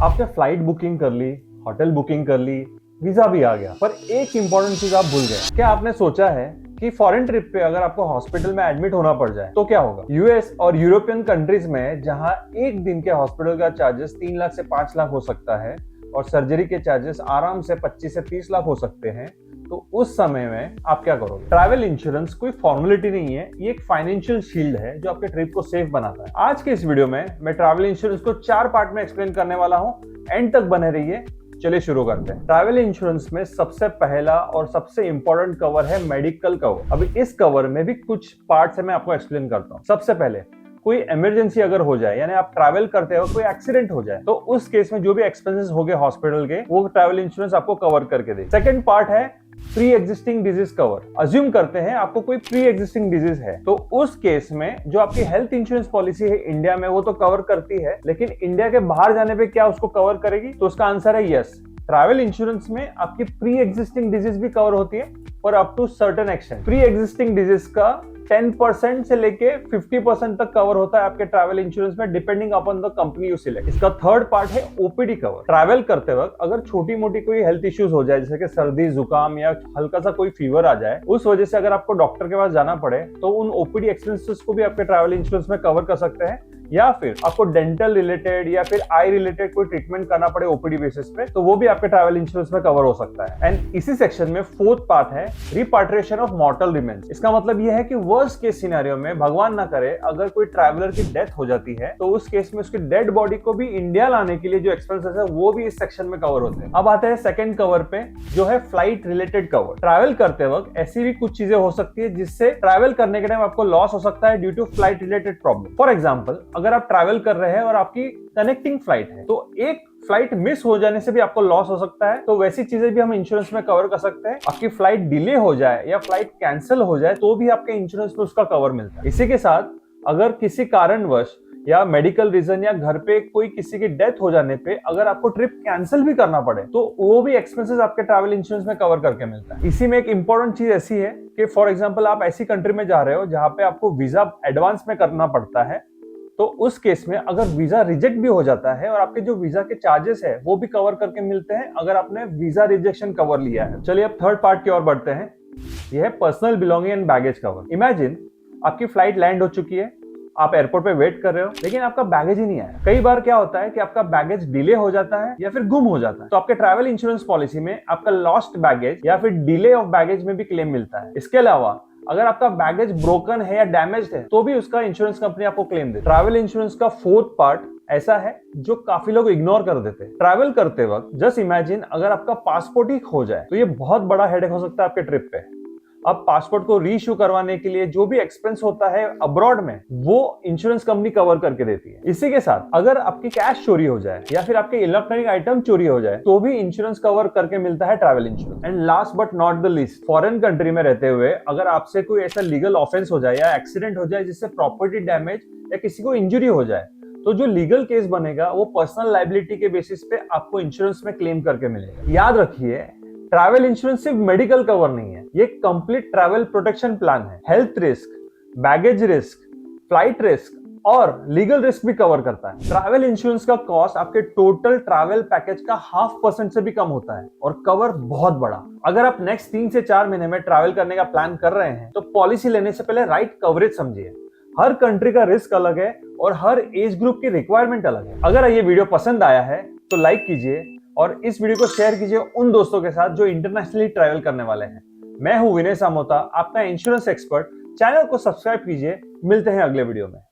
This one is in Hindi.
आपने फ्लाइट बुकिंग कर ली, होटल बुकिंग कर ली, वीजा भी आ गया, पर एक इंपॉर्टेंट चीज आप भूल गए। क्या आपने सोचा है कि फॉरेन ट्रिप पे अगर आपको हॉस्पिटल में एडमिट होना पड़ जाए तो क्या होगा? यूएस और यूरोपियन कंट्रीज में जहां एक दिन के हॉस्पिटल का चार्जेस 3 लाख से 5 लाख हो सकता है और सर्जरी के चार्जेस आराम से 25 से 30 लाख हो सकते हैं, तो उस समय में आप क्या करोगे? ट्रैवल इंश्योरेंस कोई फॉर्मेलिटी नहीं है, ये एक फाइनेंशियल शील्ड है जो आपके ट्रिप को सेफ बनाता है। आज के इस वीडियो में मैं ट्रैवल इंश्योरेंस को 4 पार्ट में एक्सप्लेन करने वाला हूं, एंड तक बने रहिए। चलिए शुरू करते हैं। ट्रैवल इंश्योरेंस में सबसे पहला और सबसे इंपॉर्टेंट कवर है मेडिकल कवर। अभी इस कवर में भी कुछ पार्ट्स है, मैं आपको एक्सप्लेन करता हूं। सबसे पहले कोई इमरजेंसी अगर हो जाए, यानी आप ट्रैवल करते हो, कोई एक्सीडेंट हो जाए, तो उस केस में जो भी एक्सपेंसेस हो गए हॉस्पिटल के, वो ट्रैवल इंश्योरेंस आपको कवर करके दे। सेकंड पार्ट है pre existing disease cover. Assume करते हैं आपको कोई प्री एग्जिस्टिंग डिजीज है, तो उस केस में जो आपकी हेल्थ इंश्योरेंस पॉलिसी है इंडिया में, वो तो कवर करती है, लेकिन इंडिया के बाहर जाने पे क्या उसको कवर करेगी? तो उसका आंसर है यस। ट्रैवल इंश्योरेंस में आपकी प्री एग्जिस्टिंग डिजीज भी कवर होती है, पर up to certain extent. Pre existing disease का 10% से लेके 50% तक कवर होता है आपके ट्रैवल इंश्योरेंस में, depending upon the company you select. इसका थर्ड पार्ट है ओपीडी कवर। ट्रैवल करते वक्त अगर छोटी मोटी कोई हेल्थ इश्यूज हो जाए, जैसे कि सर्दी जुकाम या हल्का सा कोई फीवर आ जाए, उस वजह से अगर आपको डॉक्टर के पास जाना पड़े, तो उन ओपीडी एक्सपेंसेस को भी आपके ट्रैवल इंश्योरेंस में कवर कर सकते हैं। या फिर आपको डेंटल रिलेटेड या फिर आई रिलेटेड कोई ट्रीटमेंट करना पड़े ओपीडी बेसिस पे, तो वो भी आपके ट्रैवल इंश्योरेंस में कवर हो सकता है। एंड इसी सेक्शन में फोर्थ पार्ट है रिपाट्रिएशन ऑफ मॉर्टल रिमेन्स। इसका मतलब यह है कि वर्स्ट केस सिनेरियो में, भगवान ना करे, अगर कोई ट्रैवलर की डेथ हो जाती है, तो उस केस में उसकी डेड बॉडी को भी इंडिया लाने के लिए जो एक्सपेंसेस है वो भी इस सेक्शन में कवर होते हैं। अब आते हैं सेकंड कवर पे, जो है फ्लाइट रिलेटेड कवर। ट्रैवल करते वक्त ऐसी भी कुछ चीजें हो सकती है जिससे ट्रैवल करने के टाइम आपको लॉस हो सकता है due to flight related problem. For example, अगर आप ट्रैवल कर रहे हैं और आपकी कनेक्टिंग फ्लाइट है, तो एक फ्लाइट मिस हो जाने से भी आपको लॉस हो सकता है, तो वैसी चीजें भी हम इंश्योरेंस में कवर कर सकते हैं। आपकी फ्लाइट डिले हो जाए या फ्लाइट कैंसिल हो जाए, तो भी आपके इंश्योरेंस में उसका कवर मिलता है। इसी के साथ अगर किसी कारणवश या मेडिकल रीजन या घर पे कोई किसी की डेथ हो जाने पे अगर आपको ट्रिप कैंसिल भी करना पड़े, तो वो भी एक्सपेंसेस आपके ट्रैवल इंश्योरेंस में कवर करके मिलता है। इसी में एक इंपॉर्टेंट चीज ऐसी है कि फॉर एग्जांपल आप ऐसी कंट्री में जा रहे हो जहां पे आपको वीजा एडवांस में करना पड़ता है, तो उस केस में अगर वीजा रिजेक्ट भी हो जाता है और आपके जो वीजा के चार्जेस है वो भी कवर करके मिलते हैं, अगर आपने वीजा रिजेक्शन कवर लिया है। चलिए अब थर्ड पार्ट की ओर बढ़ते हैं। यह है personal belonging and baggage cover. Imagine आपकी फ्लाइट लैंड हो चुकी है, आप एयरपोर्ट पे वेट कर रहे हो, लेकिन आपका बैगेज ही नहीं आया। कई बार क्या होता है कि आपका बैगेज डिले हो जाता है या फिर गुम हो जाता है, तो आपके ट्रैवल इंश्योरेंस पॉलिसी में आपका लॉस्ट बैगेज या फिर डिले ऑफ बैगेज में भी क्लेम मिलता है। इसके अलावा अगर आपका बैगेज ब्रोकन है या डैमेज्ड है, तो भी उसका इंश्योरेंस कंपनी आपको क्लेम देती है। ट्रैवल इंश्योरेंस का फोर्थ पार्ट ऐसा है जो काफी लोग इग्नोर कर देते हैं। ट्रैवल करते वक्त जस्ट इमेजिन अगर आपका पासपोर्ट ही खो जाए, तो ये बहुत बड़ा हेडेक हो सकता है आपके ट्रिप पे। अब पासपोर्ट को रीइश्यू करवाने के लिए जो भी एक्सपेंस होता है अब्रॉड में, वो इंश्योरेंस कंपनी कवर करके देती है। इसी के साथ अगर आपकी कैश चोरी हो जाए या फिर आपके इलेक्ट्रॉनिक आइटम चोरी हो जाए, तो भी इंश्योरेंस कवर करके मिलता है travel insurance. And last but not the least, foreign country में रहते हुए अगर आपसे कोई ऐसा लीगल ऑफेंस हो जाए या एक्सीडेंट हो जाए जिससे प्रॉपर्टी डैमेज या किसी को इंजरी हो जाए, तो जो लीगल केस बनेगा वो पर्सनल लायबिलिटी के बेसिस पे आपको इंश्योरेंस में क्लेम करके मिलेगा। याद रखिए, ट्रैवल इंश्योरेंस सिर्फ मेडिकल कवर नहीं है, ये कंप्लीट ट्रैवल प्रोटेक्शन प्लान है। Health risk, baggage risk, flight risk और लीगल रिस्क भी कवर करता है। ट्रैवल इंश्योरेंस का कॉस्ट आपके टोटल ट्रैवल पैकेज का 0.5% से भी कम होता है और कवर बहुत बड़ा। अगर आप नेक्स्ट 3 से 4 महीने में ट्रैवल करने का प्लान कर रहे हैं, तो पॉलिसी लेने से पहले राइट कवरेज समझिए। हर कंट्री का रिस्क अलग है और हर एज ग्रुप की रिक्वायरमेंट अलग है। अगर ये वीडियो पसंद आया है तो लाइक कीजिए और इस वीडियो को शेयर कीजिए उन दोस्तों के साथ जो इंटरनेशनली ट्रैवल करने वाले हैं। मैं हूं विनय सामोता, आपका इंश्योरेंस एक्सपर्ट। चैनल को सब्सक्राइब कीजिए। मिलते हैं अगले वीडियो में।